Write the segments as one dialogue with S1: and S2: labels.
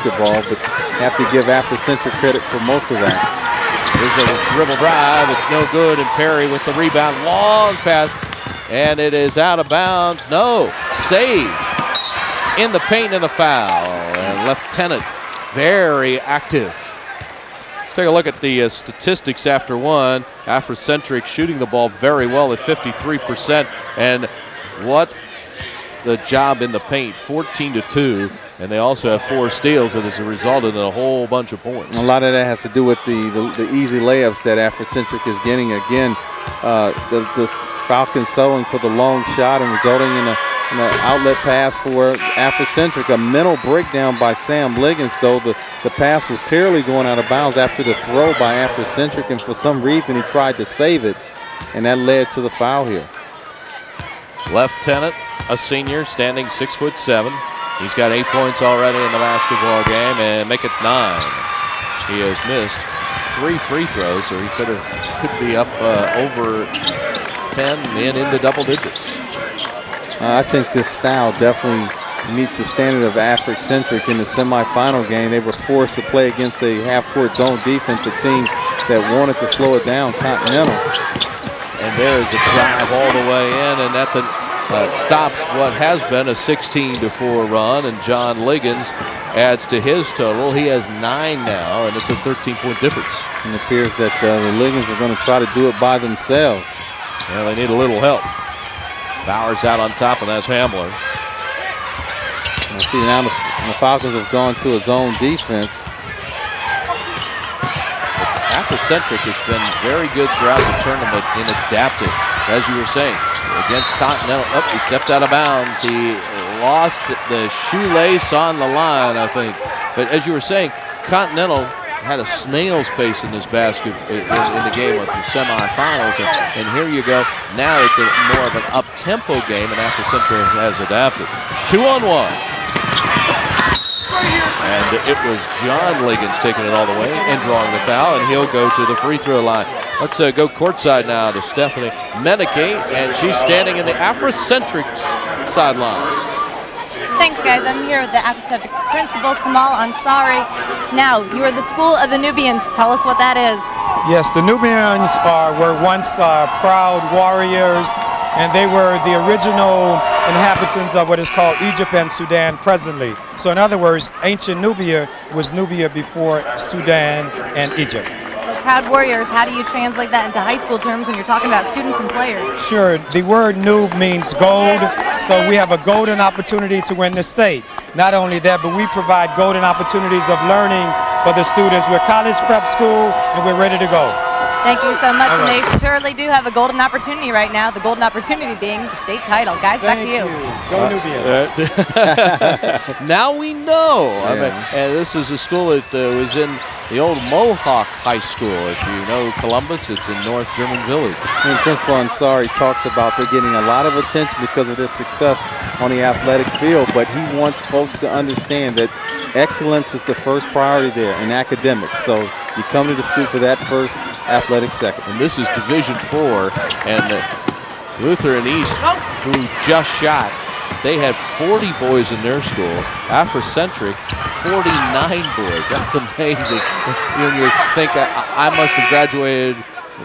S1: basketball, but have to give Africentric credit for most of that.
S2: Here's a dribble drive. It's no good, and Perry with the rebound. Long pass, and it is out of bounds. No, save in the paint and a foul. And Lieutenant very active. Let's take a look at the statistics after one. Africentric shooting the ball very well at 53%. And what the job in the paint, 14-2. And they also have 4 steals that has resulted in a whole bunch of points.
S1: A lot of that has to do with the easy layups that Africentric is getting. Again, the Falcons settling for the long shot and resulting in an outlet pass for Africentric. A mental breakdown by Sam Liggins, though. The pass was clearly going out of bounds after the throw by Africentric, and for some reason he tried to save it, and that led to the foul here.
S2: Lieutenant, a senior, standing 6'7". He's got 8 points already in the basketball game and make it 9. He has missed 3 free throws, so he could be up over 10 and into double digits.
S1: I think this style definitely meets the standard of Africentric. In the semifinal game, they were forced to play against a half-court zone defense, a team that wanted to slow it down, Continental.
S2: And there is a drive all the way in, and that's stops what has been a 16-4 run, and John Liggins adds to his total. He has 9 now, and it's a 13-point difference.
S1: And it appears that the Liggins are going to try to do it by themselves.
S2: Well, they need a little help. Bowers out on top, and that's Hamler.
S1: And see, now the Falcons have gone to a zone defense.
S2: Africentric has been very good throughout the tournament in adapting, as you were saying. Against Continental, he stepped out of bounds. He lost the shoelace on the line, I think. But as you were saying, Continental had a snail's pace in this basket in the game of the semifinals, and here you go. Now it's more of an up-tempo game, and Africentric has adapted. 2-on-1. And it was John Liggins taking it all the way and drawing the foul, and he'll go to the free throw line. Let's go courtside now to Stephanie Menike, and she's standing in the Africentric sideline.
S3: Thanks, guys. I'm here with the Africentric principal, Kamal Ansari. Now, you are the school of the Nubians. Tell us what that is.
S4: Yes, the Nubians were once proud warriors, and they were the original inhabitants of what is called Egypt and Sudan presently. So in other words, ancient Nubia was Nubia before Sudan and Egypt.
S3: So proud warriors, how do you translate that into high school terms when you're talking about students and players?
S4: Sure, the word Nub means gold, so we have a golden opportunity to win the state. Not only that, but we provide golden opportunities of learning for the students. We're college prep school, and we're ready to go.
S3: Thank you so much, and they surely do have a golden opportunity right now, the golden opportunity being the state title. Guys, back to you.
S4: Go Nubians.
S2: Now we know.
S1: Yeah.
S2: I mean, and this is a school that was in the old Mohawk High School. If you know Columbus, it's in North German Village.
S1: And Principal Ansari talks about they're getting a lot of attention because of their success on the athletic field, but he wants folks to understand that excellence is the first priority there in academics. So you come to the school for that first, athletic second.
S2: And this is Division 4, and Luther and East, who just shot, they had 40 boys in their school. Africentric, 49 boys. That's amazing. You think I must have graduated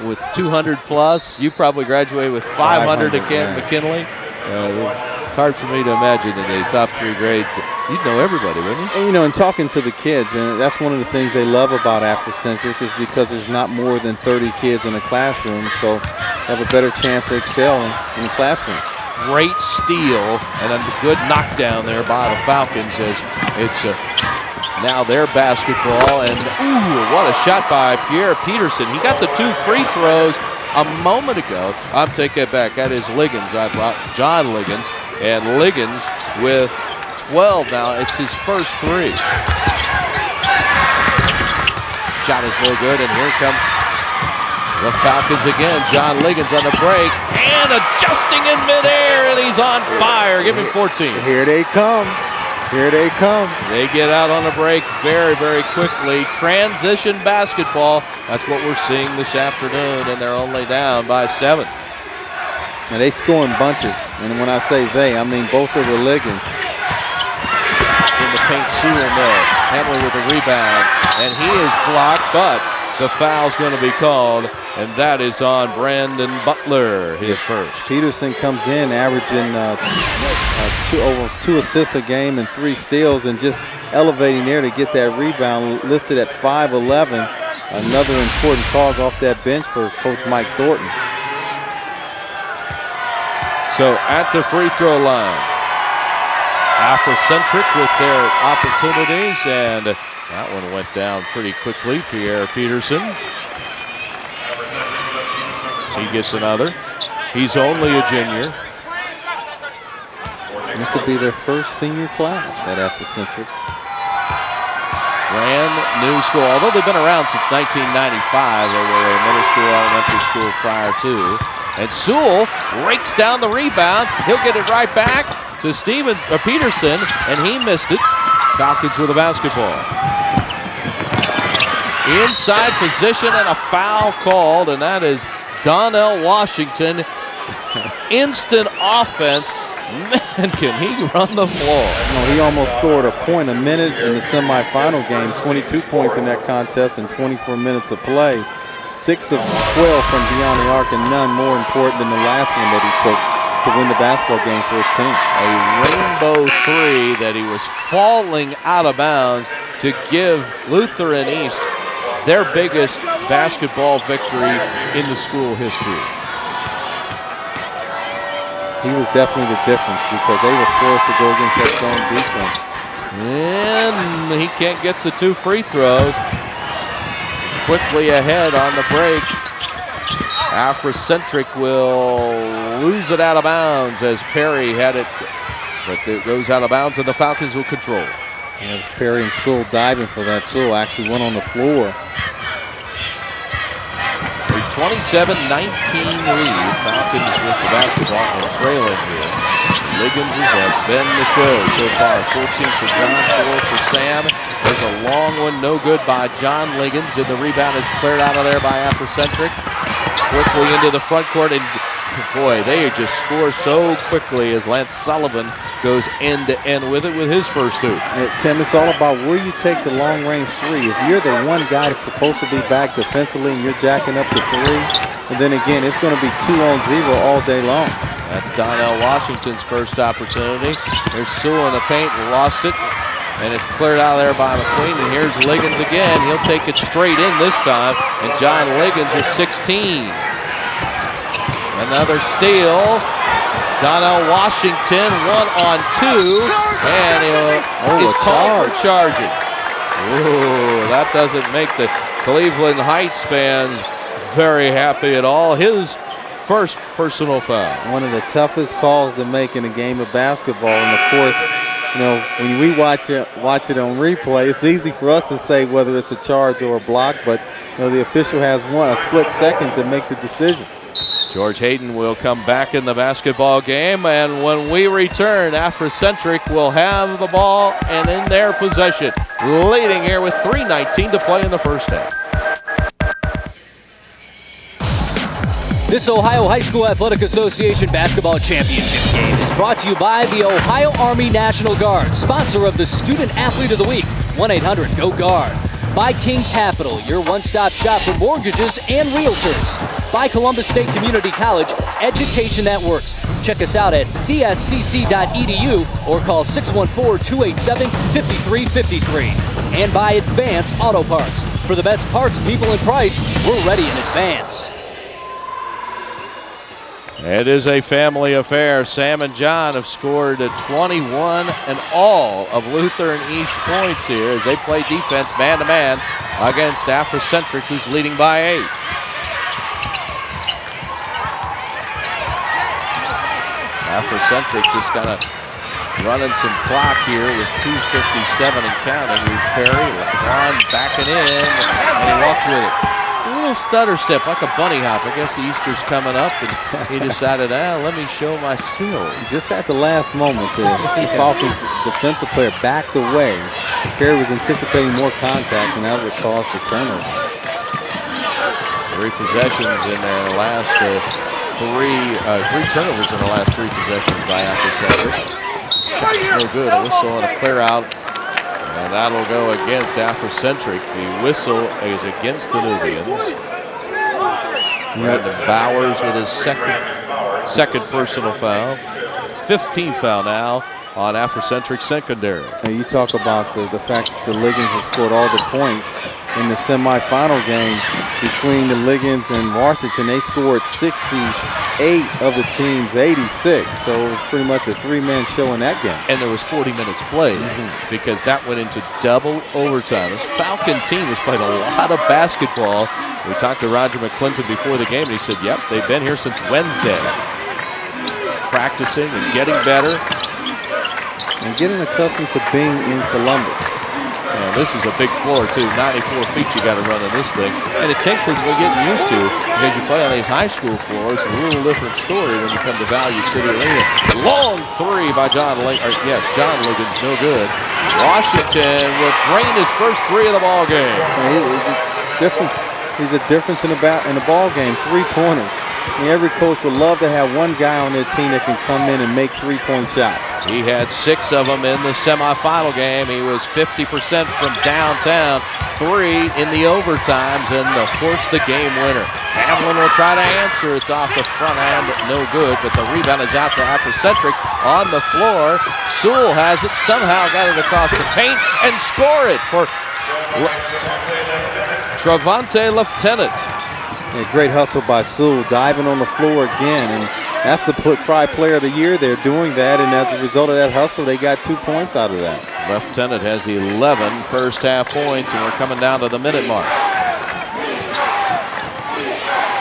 S2: with 200 plus. You probably graduated with 500 at McKinley. It's hard for me to imagine in the top 3 grades. You'd know everybody, wouldn't you?
S1: And, you know, and talking to the kids, and that's one of the things they love about Africentric is because there's not more than 30 kids in a classroom, so they have a better chance to excel in the classroom.
S2: Great steal and a good knockdown there by the Falcons as it's now their basketball. And ooh, what a shot by Pierre Peterson. He got the 2 free throws a moment ago. I'm taking it back. That is Liggins. I brought John Liggins. And Liggins with 12 now. It's his first 3. Shot is no good, and here come the Falcons again. John Liggins on the break and adjusting in midair, and he's on fire. Give him 14.
S1: Here they come. Here they come.
S2: They get out on the break very, very quickly. Transition basketball. That's what we're seeing this afternoon, and they're only down by 7.
S1: And they score in bunches. And when I say they, I mean both of the Liggins.
S2: In the paint, Sewell Mill. Hamler rebound, and he is blocked, but the foul's going to be called, and that is on Brandon Butler, his first.
S1: Peterson comes in averaging almost 2 assists a game and 3 steals, and just elevating there to get that rebound, listed at 5'11". Another important call off that bench for Coach Mike Thornton.
S2: So at the free throw line, Afrocentric with their opportunities, and that one went down pretty quickly. Pierre Peterson. He gets another. He's only a junior.
S1: This will be their first senior class at Afrocentric.
S2: Brand new school, although they've been around since 1995. They were a middle school, elementary school prior to. And Sewell rakes down the rebound. He'll get it right back to Peterson, and he missed it. Falcons with a basketball. Inside position and a foul called, and that is Donnell Washington. Instant offense. Man, can he run the floor.
S1: He almost scored a point a minute in the semifinal game, 22 points in that contest in 24 minutes of play. 6 of 12 from beyond the arc, and none more important than the last one that he took to win the basketball game for his team.
S2: A rainbow three that he was falling out of bounds to give Lutheran East their biggest basketball victory in the school history.
S1: He was definitely the difference because they were forced to go against that strong defense.
S2: And he can't get the 2 free throws. Quickly ahead on the break. Afrocentric will lose it out of bounds as Perry had it, but it goes out of bounds and the Falcons will control.
S1: Yeah, it was Perry and Sewell diving for that. Sewell actually went on the floor.
S2: A 27-19 lead. Falcons with the basketball and trailing here. Liggins has been the show so far. 14 for John, 4 for Sam. There's a long one, no good by John Liggins, and the rebound is cleared out of there by Afrocentric. Quickly into the front court, and boy, they just score so quickly as Lance Sullivan goes end to end with it with his first 2.
S1: Tim, it's all about where you take the long range 3. If you're the one guy that's supposed to be back defensively and you're jacking up to 3, and then again, it's going to be 2-on-0 all day long.
S2: That's Donnell Washington's first opportunity. There's Sewell in the paint, lost it, and it's cleared out of there by McQueen. And here's Liggins again. He'll take it straight in this time, and John Liggins with 16. Another steal. Donnell Washington, 1-on-2, and he's called for charging. Ooh, that doesn't make the Cleveland Heights fans very happy at all. His first personal foul.
S1: One of the toughest calls to make in a game of basketball, and of course, when we watch it on replay, it's easy for us to say whether it's a charge or a block, but the official has a split second to make the decision.
S2: George Hayden will come back in the basketball game, and when we return, Afrocentric will have the ball and in their possession, leading here with 3:19 to play in the first half.
S5: This Ohio High School Athletic Association basketball championship game is brought to you by the Ohio Army National Guard, sponsor of the Student Athlete of the Week, 1-800-GO-GUARD. By King Capital, your one-stop shop for mortgages and realtors. By Columbus State Community College, education that works. Check us out at cscc.edu or call 614-287-5353. And by Advance Auto Parts. For the best parts, people, and price, we're ready in advance.
S2: It is a family affair. Sam and John have scored 21 and all of Lutheran East points here as they play defense man-to-man against Afrocentric, who's leading by 8. Afrocentric just kind of running some clock here with 2:57 and counting. Here's Perry, LeBron backing in, and he walked with it. A little stutter step, like a bunny hop. I guess the Easter's coming up, and he decided, let me show my skills.
S1: Just at the last moment, the Falcons defensive player backed away. Perry was anticipating more contact, and that would cause the turnover.
S2: 3 possessions in their last three turnovers in the last 3 possessions by Afrocentric. No good. A whistle and a clear out. And And that'll go against Africentric. The whistle is against the Nubians. Brandon Bowers with his second personal foul. 15th foul now on Africentric secondary.
S1: And you talk about the fact that the Liggins have scored all the points in the semifinal game between the Liggins and Washington. They scored 68 of the team's 86, so it was pretty much a three-man show in that game.
S2: And there was 40 minutes played because that went into double overtime. This Falcon team has played a lot of basketball. We talked to Roger McClinton before the game, and he said, yep, they've been here since Wednesday, practicing and getting better.
S1: And getting accustomed to being in Columbus.
S2: This is a big floor, too. 94 feet you got to run in this thing. And it takes a little getting used to because you play on these high school floors. It's a little different story when you come to Value City Arena. Long three by John Liggins. John Liggins, no good. Washington will drain his first three of the ball game.
S1: He's a difference in the ball game. 3-pointers. Every coach would love to have one guy on their team that can come in and make 3-point shots.
S2: He had 6 of them in the semifinal game. He was 50% from downtown, 3 in the overtimes, and of course the game winner. Hamlin will try to answer. It's off the front end, no good, but the rebound is out to Africentric on the floor. Sewell has it, somehow got it across the paint and score it for Travante Lieutenant.
S1: Yeah, great hustle by Sewell, diving on the floor again, and that's the Tri-Player of the Year. They're doing that, and as a result of that hustle, they got 2 points out of that.
S2: Lieutenant has 11 first half points, and we're coming down to the minute mark.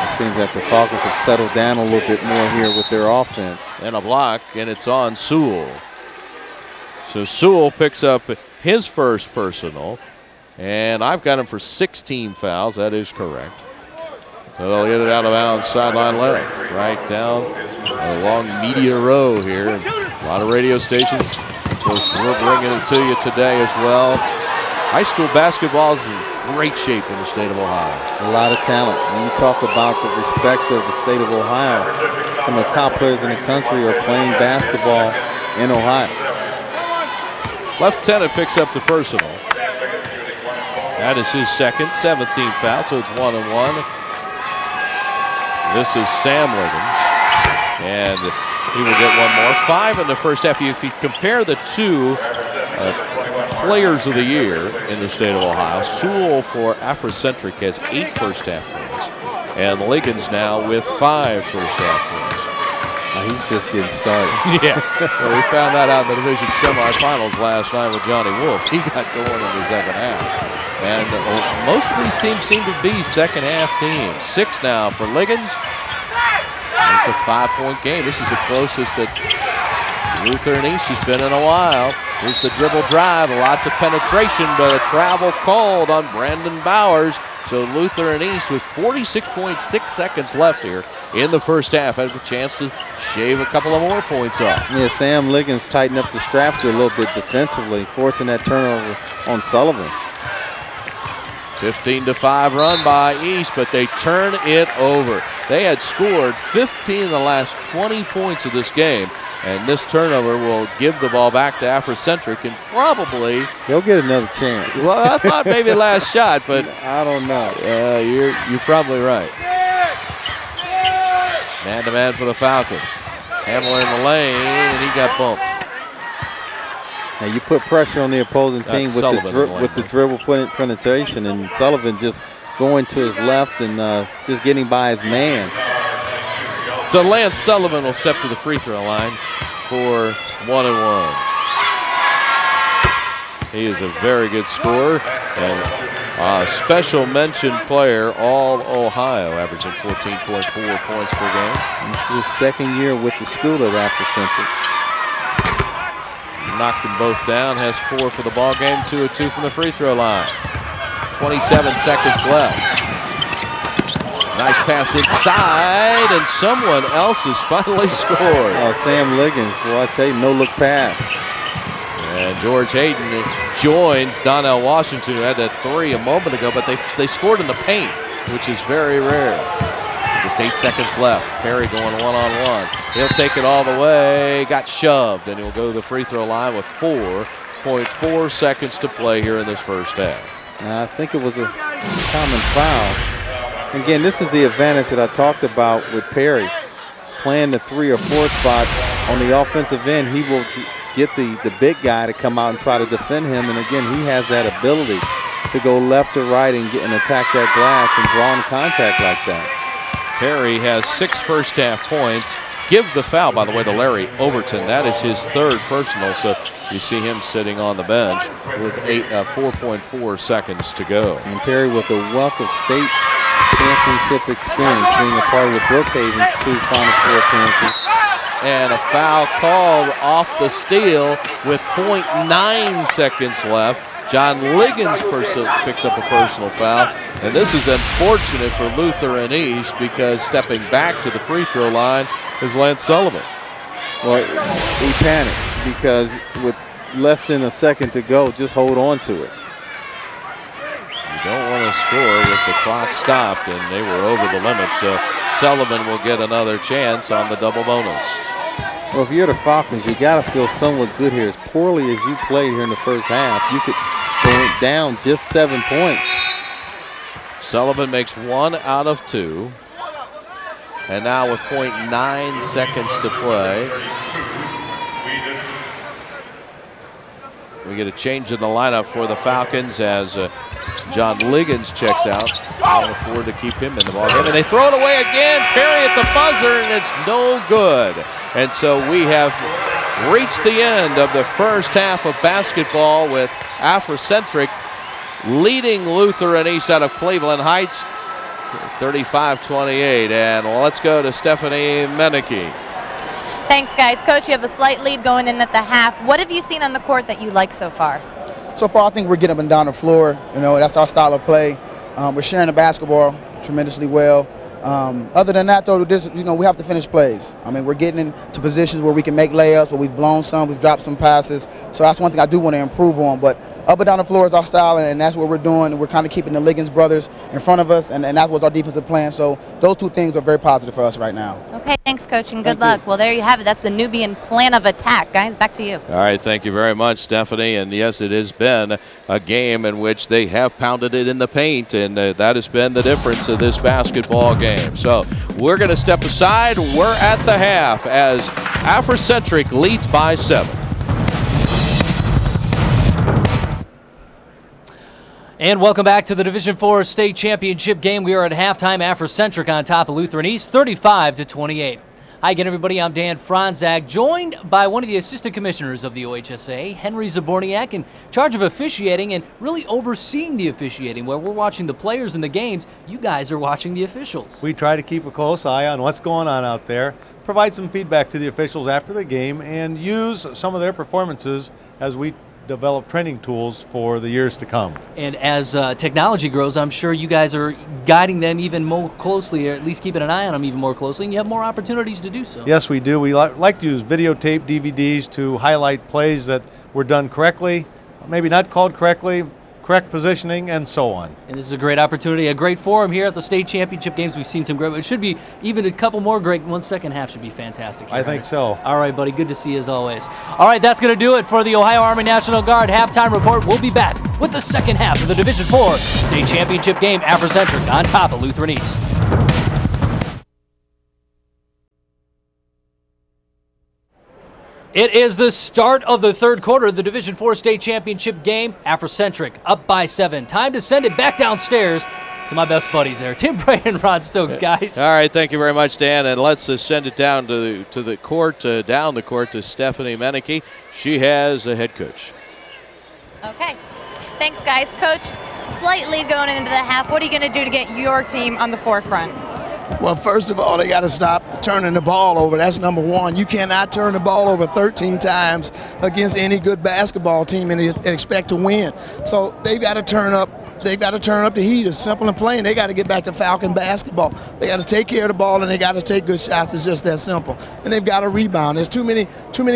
S1: It seems that the Falcons have settled down a little bit more here with their offense.
S2: And a block, and it's on Sewell. So Sewell picks up his first personal, and I've got him for 16 fouls. That is correct. So they'll get it out of bounds, sideline left, right down along media row here. And a lot of radio stations, of course, we're bringing it to you today as well. High school basketball is in great shape in the state of Ohio.
S1: A lot of talent. When you talk about the respect of the state of Ohio, some of the top players in the country are playing basketball in Ohio.
S2: Lieutenant picks up the personal. That is his second, 17th foul, so it's 1-1. This is Sam Liggins, and he will get one more. 5 in the first half. If you compare the two players of the year in the state of Ohio, Sewell for Africentric has 8 first half points, and Liggins now with 5 first half points.
S1: Now he's just getting started.
S2: Yeah, well, we found that out in the division semifinals last night with Johnny Wolf. He got going in the second half. And most of these teams seem to be second half teams. 6 now for Liggins. It's a 5-point game. This is the closest that Luther and East has been in a while. Here's the dribble drive, lots of penetration, but a travel called on Brandon Bowers. So Luther and East with 46.6 seconds left here in the first half had a chance to shave a couple of more points off.
S1: Yeah, Sam Liggins tightened up the straps a little bit defensively, forcing that turnover on Sullivan.
S2: 15-5 run by East, but they turn it over. They had scored 15 of the last 20 points of this game, and this turnover will give the ball back to Africentric, and probably
S1: they'll get another chance.
S2: Well, I thought maybe last shot, but
S1: I don't know.
S2: You're probably right. Man-to-man for the Falcons. Hamler in the lane, and he got bumped.
S1: Now you put pressure on the opposing team with the dribble penetration, and Sullivan just going to his left and just getting by his man.
S2: So Lance Sullivan will step to the free throw line for 1-1. He is a very good scorer and a special mention player, all Ohio, averaging 14.4 points per game.
S1: This is his second year with the school at Africentric.
S2: Knocked them both down, has 4 for the ball game, 2 of 2 from the free throw line. 27 seconds left. Nice pass inside, and someone else has finally scored.
S1: Sam Liggins, boy, I tell you, no look pass.
S2: And George Hayden joins Donnell Washington, who had that 3 a moment ago, but they scored in the paint, which is very rare. Just 8 seconds left. Perry going one-on-one. He'll take it all the way. Got shoved, and he'll go to the free throw line with 4. 5.4 seconds to play here in this first half.
S1: I think it was a common foul. Again, this is the advantage that I talked about with Perry. Playing the 3 or 4 spot on the offensive end, he will get the big guy to come out and try to defend him. And again, he has that ability to go left or right and attack that glass and draw in contact like that.
S2: Perry has 6 first half points. Give the foul, by the way, to Larry Overton. That is his 3rd personal, so you see him sitting on the bench with 4.4 seconds to go.
S1: And Perry with a wealth of state championship experience, being a part of the Brookhaven's 2 Final Four appearances.
S2: And a foul called off the steal with 0.9 seconds left. John Liggins picks up a personal foul. And this is unfortunate for Luther and East because stepping back to the free throw line is Lance Sullivan.
S1: Well, he panicked because with less than a second to go, just hold on to it.
S2: You don't want to score with the clock stopped, and they were over the limit, so Sullivan will get another chance on the double bonus.
S1: Well, if you're the Falcons, you got to feel somewhat good here. As poorly as you played here in the first half, you could go down just 7 points.
S2: Sullivan makes 1 out of 2. And now with 0.9 seconds to play, we get a change in the lineup for the Falcons as John Liggins checks out. Can't afford to keep him in the ballgame. And they throw it away again. Perry at the buzzer, and it's no good. And so we have reached the end of the first half of basketball with Afrocentric leading Luther and East out of Cleveland Heights 35-28. And let's go to Stephanie Menike.
S3: Thanks, guys. Coach, you have a slight lead going in at the half. What have you seen on the court that you like so far?
S6: So far, I think we're getting up and down the floor. You know, that's our style of play. We're sharing the basketball tremendously well. Other than that, though, we have to finish plays. I mean, we're getting into positions where we can make layups, but we've blown some, we've dropped some passes. So that's one thing I do want to improve on. But up and down the floor is our style, and that's what we're doing. We're kind of keeping the Liggins brothers in front of us, and that was our defensive plan. So those 2 things are very positive for us right now.
S3: Okay, thanks, Coach, and good luck. Well, there you have it. That's the Nubian plan of attack. Guys, back to you.
S2: All right, thank you very much, Stephanie. And yes, it has been a game in which they have pounded it in the paint, and that has been the difference of this basketball game. So we're going to step aside. We're at the half as Afrocentric leads by 7.
S5: And welcome back to the Division IV State Championship game. We are at halftime. Afrocentric on top of Lutheran East, 35-28. Hi again, everybody. I'm Dan Franzak, joined by one of the assistant commissioners of the OHSA, Henry Zaborniak, in charge of officiating and really overseeing the officiating. Where we're watching the players in the games, you guys are watching the officials.
S7: We try to keep a close eye on what's going on out there, provide some feedback to the officials after the game, and use some of their performances as we develop training tools for the years to come.
S5: And as technology grows, I'm sure you guys are guiding them even more closely, or at least keeping an eye on them even more closely, and you have more opportunities to do so.
S7: Yes, we do. We like to use videotape DVDs to highlight plays that were done correctly, maybe not called correctly, correct positioning, and so on.
S5: And this is a great opportunity, a great forum here at the state championship games. We've seen some great, it should be even a couple more great. One second half should be fantastic here.
S7: I think so.
S5: All right, buddy, good to see you as always. All right, that's going to do it for the Ohio Army National Guard halftime report. We'll be back with the second half of the Division IV state championship game. Afrocentric on top of Lutheran East. It is the start of the third quarter of the Division IV state championship game. Afrocentric up by 7. Time to send it back downstairs to my best buddies there, Tim Bray and Ron Stokes, guys.
S2: All right, thank you very much, Dan. And let's send it down to the court, down the court to Stephanie Menike. She has a head coach.
S3: Okay. Thanks, guys. Coach, slight lead going into the half. What are you going to do to get your team on the forefront?
S8: Well, first of all, they got to stop turning the ball over. That's number one. You cannot turn the ball over 13 times against any good basketball team and expect to win. So they've got to turn up. They've got to turn up the heat. It's simple and plain. They got to get back to Falcon basketball. They got to take care of the ball and they got to take good shots. It's just that simple. And they've got to rebound. There's too many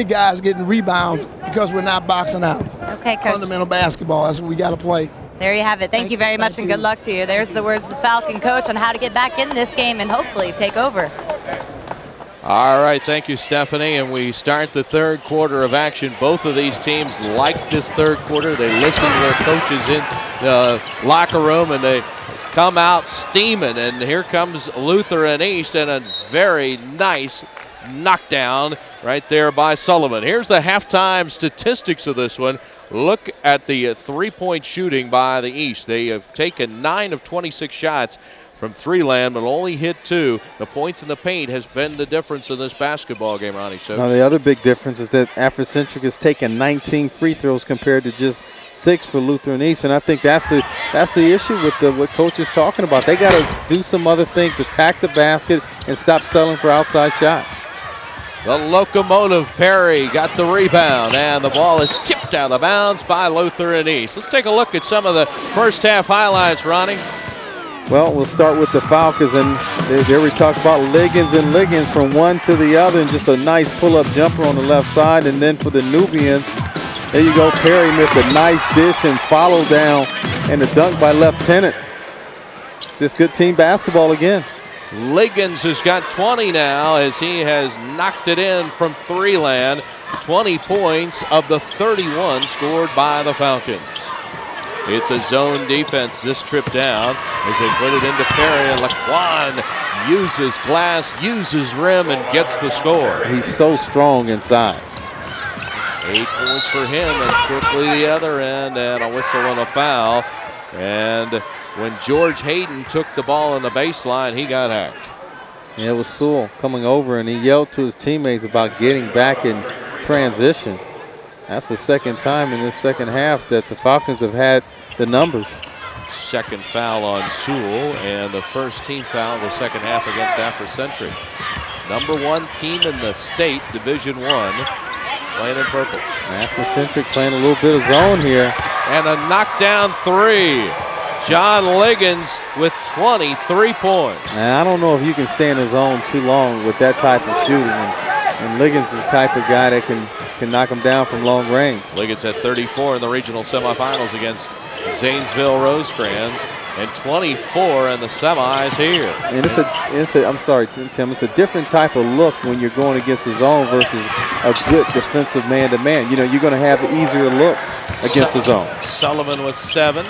S8: guys getting rebounds because we're not boxing out.
S3: Okay, Coach.
S8: Fundamental basketball. That's what we got to play.
S3: There you have it. Thank you very much and good luck to you. There's the words of the Falcon coach on how to get back in this game and hopefully take over.
S2: All right, thank you, Stephanie. And we start the third quarter of action. Both of these teams like this third quarter. They listen to their coaches in the locker room, and they come out steaming. And here comes Lutheran East, and a very nice knockdown right there by Sullivan. Here's the halftime statistics of this one. Look at the three-point shooting by the East. They have taken 9 of 26 shots from three land, but only hit 2. The points in the paint has been the difference in this basketball game, Ronnie. So
S1: now the other big difference is that Africentric has taken 19 free throws compared to just 6 for Lutheran East, and I think that's the issue with what Coach is talking about. They got to do some other things, attack the basket, and stop selling for outside shots.
S2: The locomotive Perry got the rebound, and the ball is tipped out of bounds by Lutheran East. Let's take a look at some of the first half highlights, Ronnie.
S1: Well, we'll start with the Falcons, and there we talk about Liggins and Liggins from one to the other, and just a nice pull-up jumper on the left side. And then for the Nubians, there you go, Perry with a nice dish and follow down, and a dunk by Lieutenant. It's just good team basketball again.
S2: Liggins has got 20 now as he has knocked it in from three land. 20 points of the 31 scored by the Falcons. It's a zone defense this trip down as they put it into Perry, and Laquan uses glass, uses rim, and gets the score.
S1: He's so strong inside.
S2: 8 points for him, and quickly the other end, and a whistle and a foul. And when George Hayden took the ball in the baseline, he got hacked.
S1: Yeah, it was Sewell coming over, and he yelled to his teammates about getting back in transition. That's the second time in this second half that the Falcons have had the numbers.
S2: Second foul on Sewell, and the first team foul in the second half against Africentric. Number 1 team in the state, Division I, playing in purple.
S1: Africentric playing a little bit of zone here.
S2: And a knockdown 3. John Liggins with 23 points.
S1: Now, I don't know if you can stay in the zone too long with that type of shooting. And Liggins is the type of guy that can knock him down from long range.
S2: Liggins had 34 in the regional semifinals against Zanesville Rosecrans, and 24 in the semis here.
S1: And I'm sorry, Tim, it's a different type of look when you're going against the zone versus a good defensive man-to-man. You know, you're going to have easier looks against the zone.
S2: Sullivan with 7.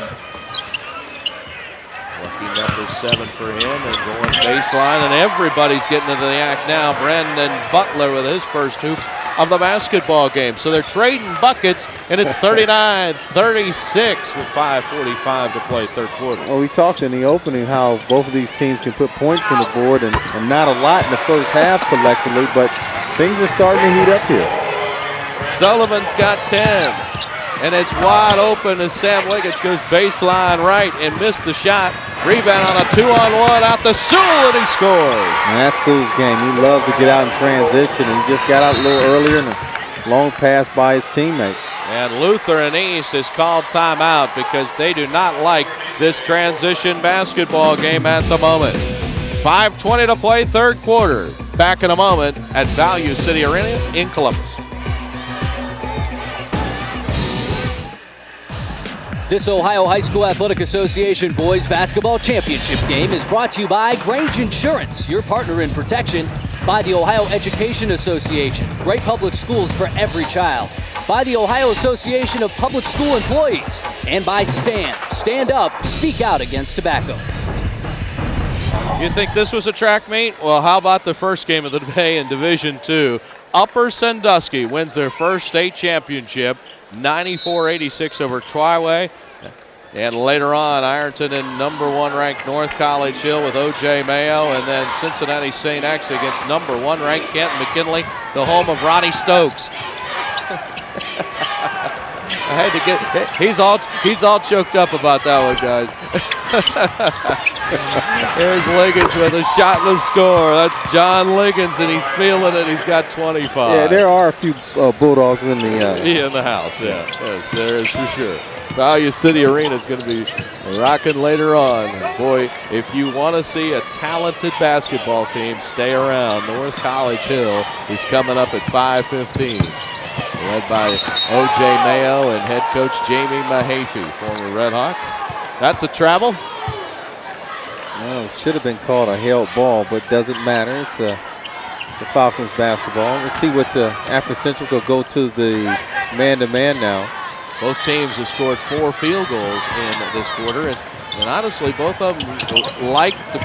S2: Lucky number 7 for him, and going baseline, and everybody's getting into the act now. Brandon Butler with his first hoop of the basketball game. So they're trading buckets, and it's 39-36 with 5:45 to play third quarter.
S1: Well, we talked in the opening how both of these teams can put points on the board, and not a lot in the first half collectively, but things are starting to heat up here.
S2: Sullivan's got 10, and it's wide open as Sam Liggins goes baseline right and missed the shot. Rebound on a 2-on-1 out to Sewell, and he scores.
S1: And that's Sewell's game. He loves to get out in transition, and he just got out a little earlier, and a long pass by his teammate.
S2: And Lutheran East has called timeout because they do not like this transition basketball game at the moment. 5:20 to play, third quarter. Back in a moment at Value City Arena in Columbus.
S5: This Ohio High School Athletic Association Boys Basketball Championship game is brought to you by Grange Insurance, your partner in protection, by the Ohio Education Association, great public schools for every child, by the Ohio Association of Public School Employees, and by STAND. Stand up, speak out against tobacco.
S2: You think this was a track meet? Well, how about the first game of the day in Division II? Upper Sandusky wins their first state championship, 94-86 over Triway. And later on, Ironton and number 1 ranked North College Hill with O.J. Mayo, and then Cincinnati St. X against number 1 ranked Canton McKinley, the home of Ronnie Stokes. I had to get, he's all choked up about that one, guys. Here's Liggins with a shot and a score. That's John Liggins, and he's feeling it. He's got 25.
S1: Yeah, there are a few Bulldogs in the
S2: house. Yes, there is for sure. Value City Arena is going to be rocking later on. Boy, if you want to see a talented basketball team, stay around. North College Hill is coming up at 5:15. Led by O.J. Mayo and head coach Jamie Mahaffey, former Red Hawk. That's a travel.
S1: Well, should have been called a held ball, but doesn't matter. It's the Falcons basketball. Let's see what the Athens Central will go to the man-to-man now.
S2: Both teams have scored 4 field goals in this quarter, and honestly, both of them like to